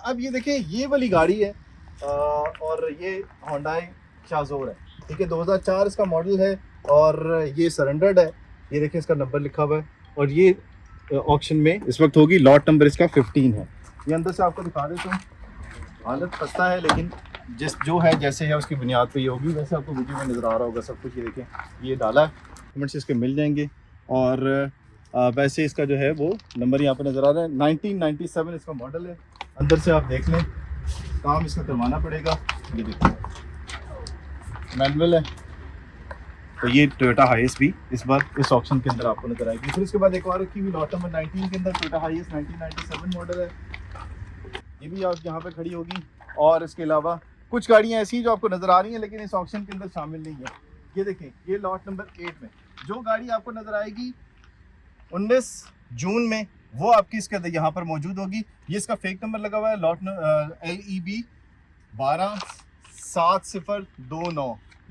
अब ये देखें, ये वाली गाड़ी है और ये होंडाई शाज़ोर है, ठीक है, 2004 इसका मॉडल है और ये सरेंडर्ड है। ये देखें इसका नंबर लिखा हुआ है और ये ऑक्शन में इस वक्त होगी, लॉट नंबर इसका 15 है। ये अंदर से आपको दिखा देता हूँ, हालत खस्ता है लेकिन जिस जो है जैसे है उसकी बुनियाद पे ये होगी। वैसे आपको वीडियो में नज़र आ रहा होगा सब कुछ। ये देखें, ये डाला है, कमेंट्स इसके मिल जाएंगे और वैसे इसका जो है वो नंबर यहाँ पे नज़र आ रहा है, 1997 इसका मॉडल है। अंदर से आप देख लें, काम इसका करवाना पड़ेगा। ये देखिए मैनुअल है। तो ये टोयोटा हाइएस्ट भी इस बार इस ऑप्शन के अंदर आपको नजर आएगी। फिर उसके बाद एक और रखी हुई लॉट नंबर 19 के अंदर टोयोटा हाइएस्ट 1997 मॉडल है, ये भी आप यहाँ पे खड़ी होगी। और इसके अलावा कुछ गाड़ियाँ ऐसी जो आपको नजर आ रही हैं लेकिन इस ऑप्शन के अंदर शामिल नहीं है। ये देखें, ये लॉट नंबर 8 में जो गाड़ी आपको नजर आएगी 19 जून में, वो आपकी इसके अंदर यहाँ पर मौजूद होगी। ये इसका फेक नंबर लगा हुआ है, लॉट LEB 12729।